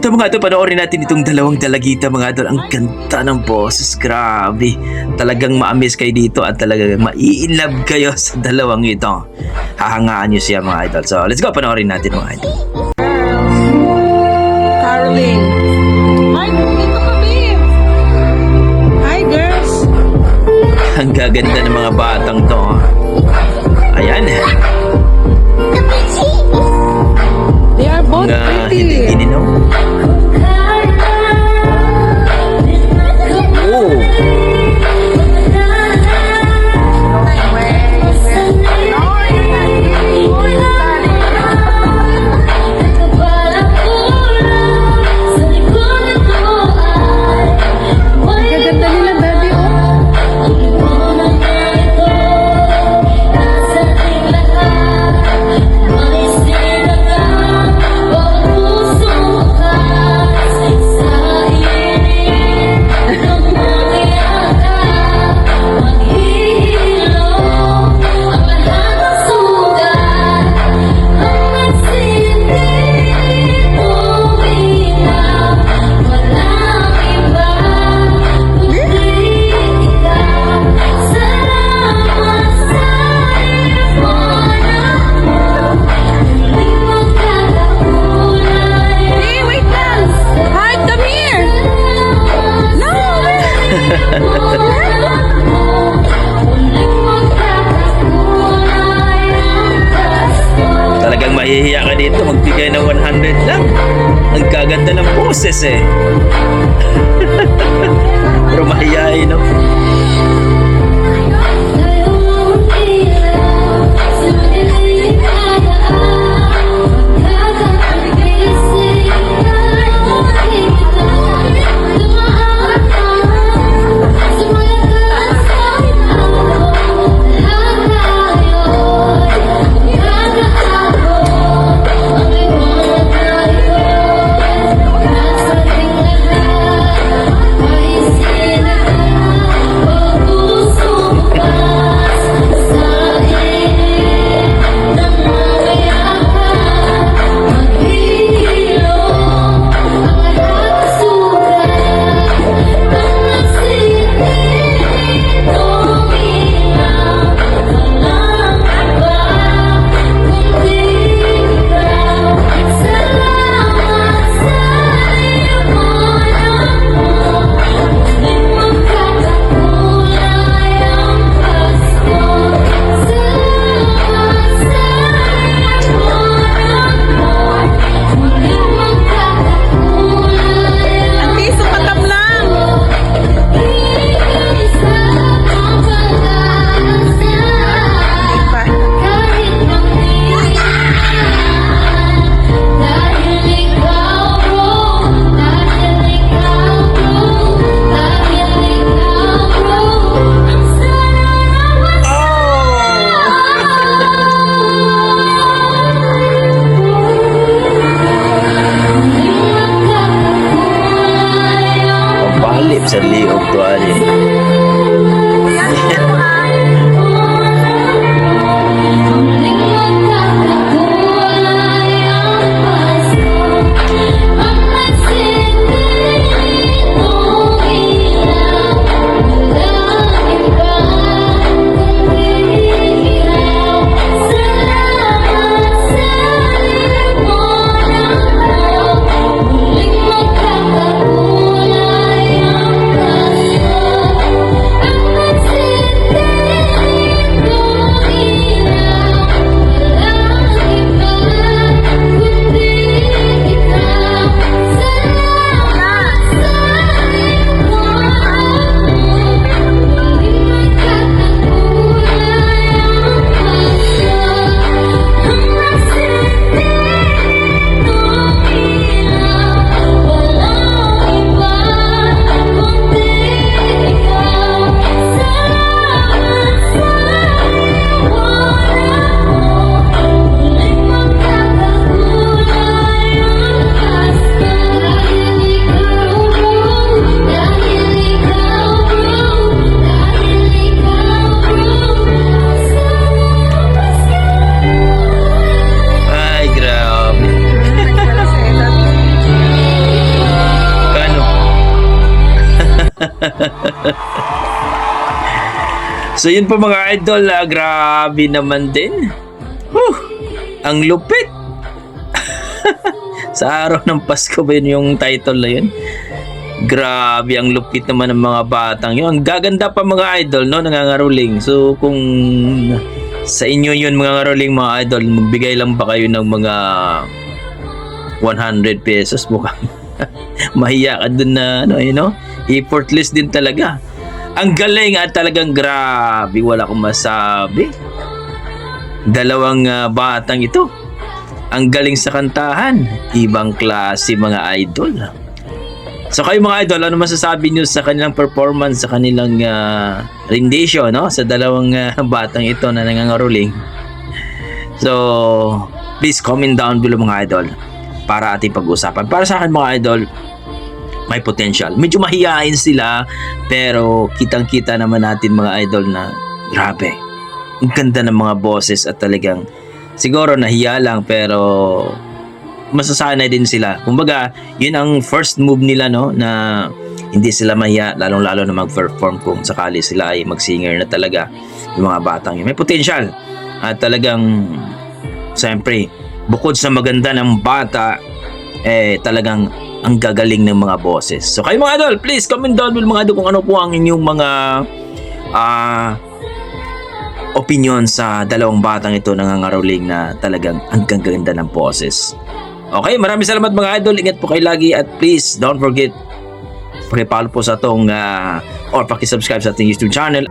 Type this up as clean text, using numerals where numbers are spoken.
ito mga idol, panoorin natin itong dalawang dalagita mga idol. Ang ganda ng boses, grabe. Talagang ma-amaze kayo dito at talagang mai-inlove kayo sa dalawang ito. Hahangaan nyo siya mga idol. So let's go, panoorin natin mga idol. Caroline. Hi, dito kami. Hi, girls. Ang gaganda ng mga batang to. Ayan. They are both Hindi pretty. ininom. Oh. Gaganda nila, daddy, oh. Hey, wait lang. Heart, come here. Talagang mahihiya ka dito, magbigay ng 100 lang. Ang gaganda ng boses eh. Pero mahihiyain, no? Piso patam lang. Pambalip sa liog to ali. So yun po mga idol, grabe naman din. Ang lupit. Sa araw ng Pasko ba yun yung title na yun? Grabe, ang lupit naman ng mga batang yun. Ang gaganda pa mga idol, no? Nangangaruling. So kung sa inyo yun mga ngaruling mga idol, magbigay lang ba kayo ng mga 100 pesos? Mukhang mahiya ka dun na, ano, you know? Effortless din talaga. Ang galing at talagang grabe, wala akong masabi. Dalawang batang ito. Ang galing sa kantahan. Ibang klase mga idol. So kayo mga idol, ano masasabi nyo sa kanilang performance, sa kanilang rendition, no? Sa dalawang batang ito na nangangaruling. So, please comment down below mga idol para ating pag-usapan. Para sa akin mga idol, may potential. Medyo mahihain sila, pero kitang-kita naman natin mga idol na grabe. Ang ganda ng mga boses at talagang siguro nahiya lang pero masasanay din sila. Kumbaga, yun ang first move nila, no, na hindi sila mahiya, lalong-lalo na mag-perform kung sakali sila ay mag-singer na talaga. Yung mga batang yun. May potential. At talagang, siyempre, bukod sa maganda ng bata, talagang ang gagaling ng mga boses. So kayo mga idol, please comment down below mga idol kung ano po ang inyong mga opinion sa dalawang batang ito nangangaruling na talagang ang gaganda ng boses. Okay, maraming salamat mga idol. Ingat po kayo lagi at please don't forget paki-follow po sa atong or paki-subscribe sa ating YouTube channel.